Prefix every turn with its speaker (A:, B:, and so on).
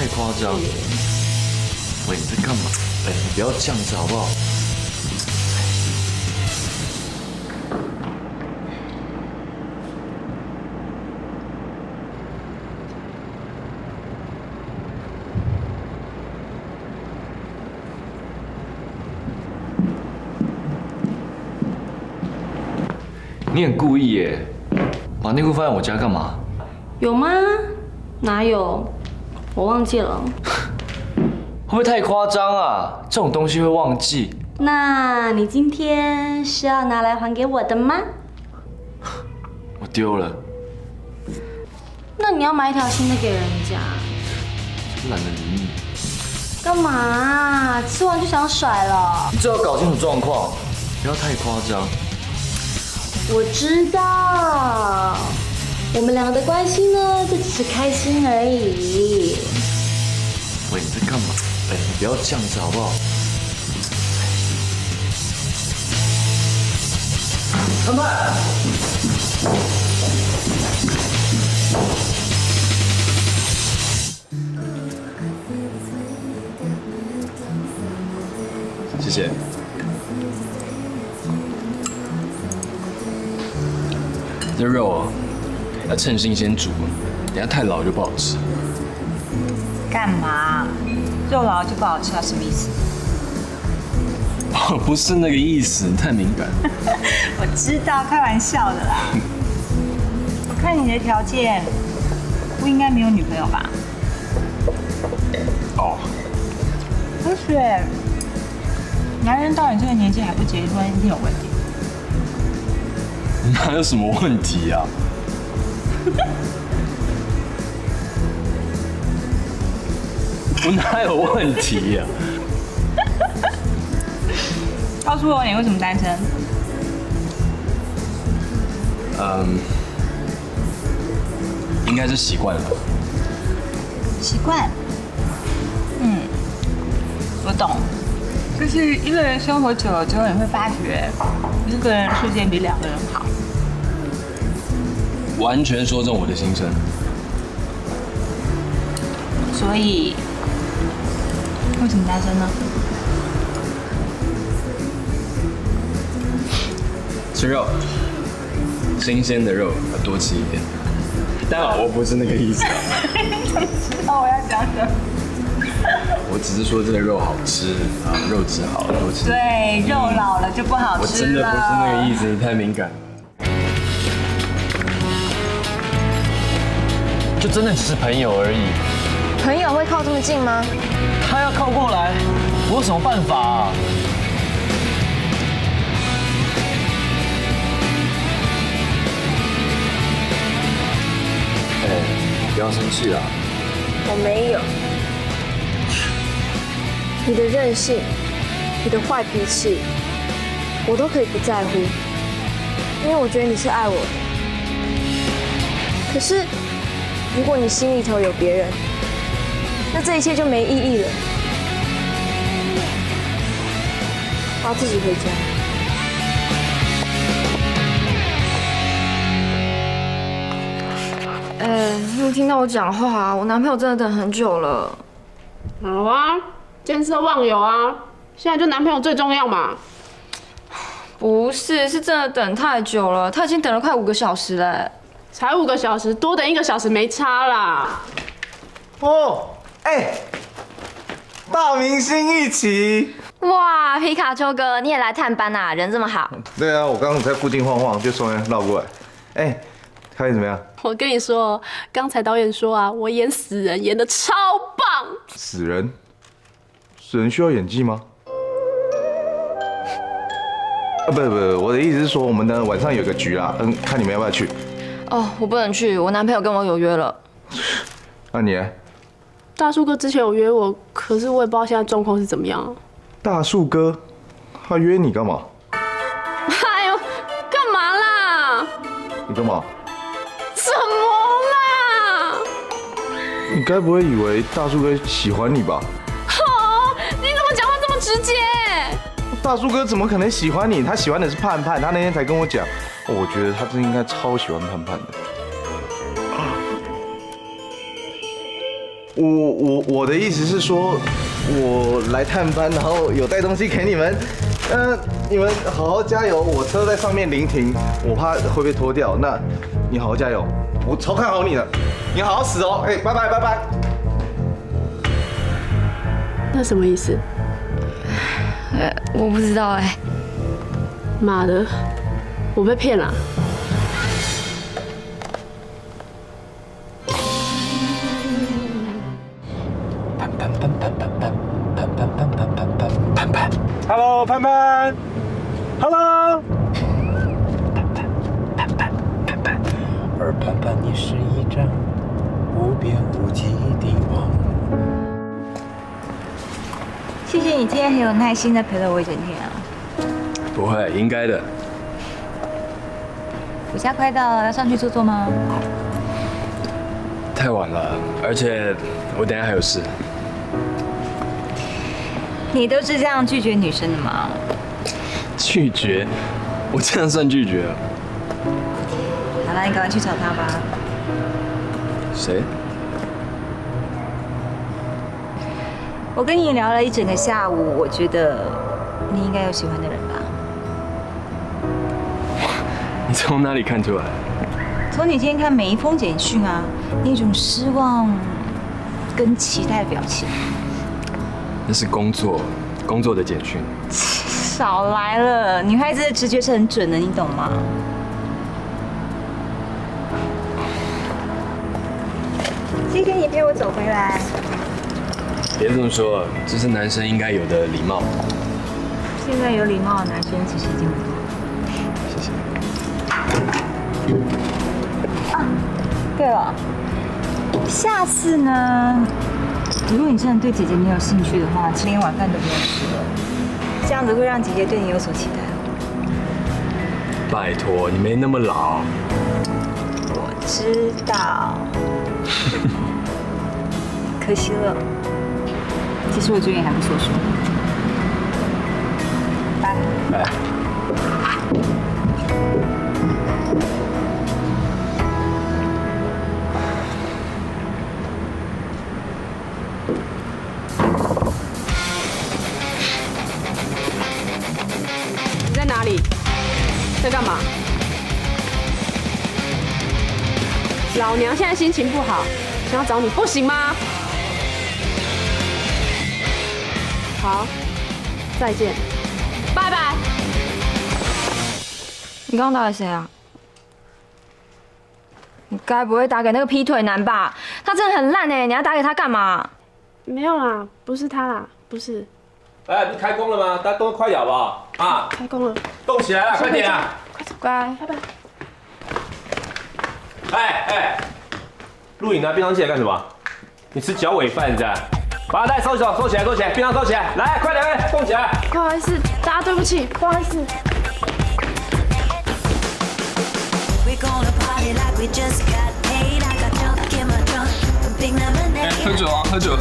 A: 太夸张。喂，你在干嘛？哎，你不要这样子好不好？你很故意耶，把内裤放在我家干嘛？
B: 有吗？哪有？我忘记了。
A: 会不会太夸张啊？这种东西会忘记。
B: 那你今天是要拿来还给我的吗？
A: 我丢了。
B: 那你要买一条新的给人家。
A: 懒得理你。
B: 干嘛啊？吃完就想甩了？
A: 你最好搞清楚状况，不要太夸张。
B: 我知道，我们两个的关系呢，就只是开心而已。
A: 喂，你在干嘛？哎，你不要这样子好不好？安排。谢谢。这肉啊，要趁新鲜煮，等下太老就不好吃。
C: 干嘛？肉老就不好吃啊？什么意思？
A: 哦，不是那个意思，你太敏感。
C: 我知道，开玩笑的啦。我看你的条件，不应该没有女朋友吧？
A: 哦。
C: 而且，男人到你这个年纪还不结婚，一定有问题。
A: 哪有什么问题啊？我哪有问题呀？
C: 告诉我你为什么单身？
A: 应该是习惯了。
C: 习惯。我懂。就是一个人生活久了之后，你会发觉，一个人的世界比两个人好。
A: 完全说中我的心声。
C: 所以，为什么单身呢？
A: 吃肉，新鲜的肉要多吃一点。当然我不是那个意思啊。
C: 知道我要讲什么？
A: 我只是说这个肉好吃啊，肉质好，多吃。
C: 对，肉老了就不好吃了。
A: 我真的不是那个意思，你太敏感。就真的只是朋友而已。
D: 朋友会靠这么近吗？
A: 他要靠过来，我有什么办法啊？哎，不要生气啊！
D: 我没有。你的任性，你的坏脾气，我都可以不在乎，因为我觉得你是爱我的。可是，如果你心里头有别人，那这一切就没意义了。我要自己回家。你有听到我讲话？我男朋友真的等很久了。
E: 好啊，见色忘友啊，现在就男朋友最重要嘛。
D: 不是，是真的等太久了，他已经等了快5个小时了。
E: 才5个小时，多等1个小时没差啦。
F: 哦，哎，大明星一起。
G: 哇，皮卡丘哥，你也来探班啊？人这么好。
F: 对啊，我刚刚在附近晃晃，就从那绕过来。哎，拍怎么样？
E: 我跟你说，刚才导演说啊，我演死人演得超棒。
F: 死人？死人需要演技吗？啊，不，我的意思是说，我们呢晚上有个局啦，看你们要不要去。
D: 哦，我不能去，我男朋友跟我有约了。
F: 那你呢？
E: 大树哥之前有约我，可是我也不知道现在状况是怎么样。
F: 大树哥，他约你干嘛？
E: 哎呦，干嘛啦？
F: 你干嘛？
E: 什么啦？
F: 你该不会以为大树哥喜欢你吧？
E: 哦，你怎么讲话这么直接？
F: 大树哥怎么可能喜欢你？他喜欢的是盼盼，他那天才跟我讲，我觉得他真应该超喜欢盼盼的。我的意思是说，我来探班，然后有带东西给你们。你们好好加油，我车在上面临停，我怕会被拖掉。那你好好加油，我超看好你的，你好好死哦。哎，拜拜拜拜。
E: 那什么意思？
D: 我不知道哎。
E: 妈的，我被骗了。
H: Hello， 潘潘 ，Hello。
I: 而盼盼你是一张无边无际的网。
C: 谢谢你今天很有耐心的陪了我一整天啊。
A: 不会，应该的。
C: 暑假快到了，要上去坐坐吗？
A: 太晚了，而且我等一下还有事。
C: 你都是这样拒绝女生的吗？
A: 拒绝？我这样算拒绝了？
C: 好了，你赶快去找他吧。
A: 谁？
C: 我跟你聊了一整个下午，我觉得你应该有喜欢的人吧。
A: 你从哪里看出来？
C: 从你今天看每一封简讯啊，那种失望跟期待的表情。
A: 那是工作的简讯。
C: 少来了，女孩子的直觉是很准的，你懂吗？谢谢你陪我走回来。
A: 别这么说，这是男生应该有的礼貌。
C: 现在有礼貌的男生其实已经不多了。
A: 谢谢。
C: 啊，对了，下次呢，如果你真的对姐姐没有兴趣的话，连晚饭都不用吃了，这样子会让姐姐对你有所期待。
A: 拜托，你没那么老。
C: 我知道，可惜了。其实我觉得你还不错说。拜
A: 拜。
E: 你在哪里？在干嘛？老娘现在心情不好，想要找你不行吗？好，再见，拜拜。
D: 你刚刚打给谁啊？你该不会打给那个劈腿男吧？他真的很烂哎！你要打给他干嘛？
E: 没有啦，不是他啦，不是。
H: 哎，不是开工了吗？大家动快点好不好？啊，
E: 开工了，
H: 动起来了，快点啊！
E: 快走，
D: 乖，
E: 拜拜。
H: 哎，录影拿便当进来干什么？你吃脚尾饭是吧？把它带收起来，便当收起来，来，快点，动起来！
E: 不好意思，大家对不起，不好意思。
A: 喝酒啊，喝酒。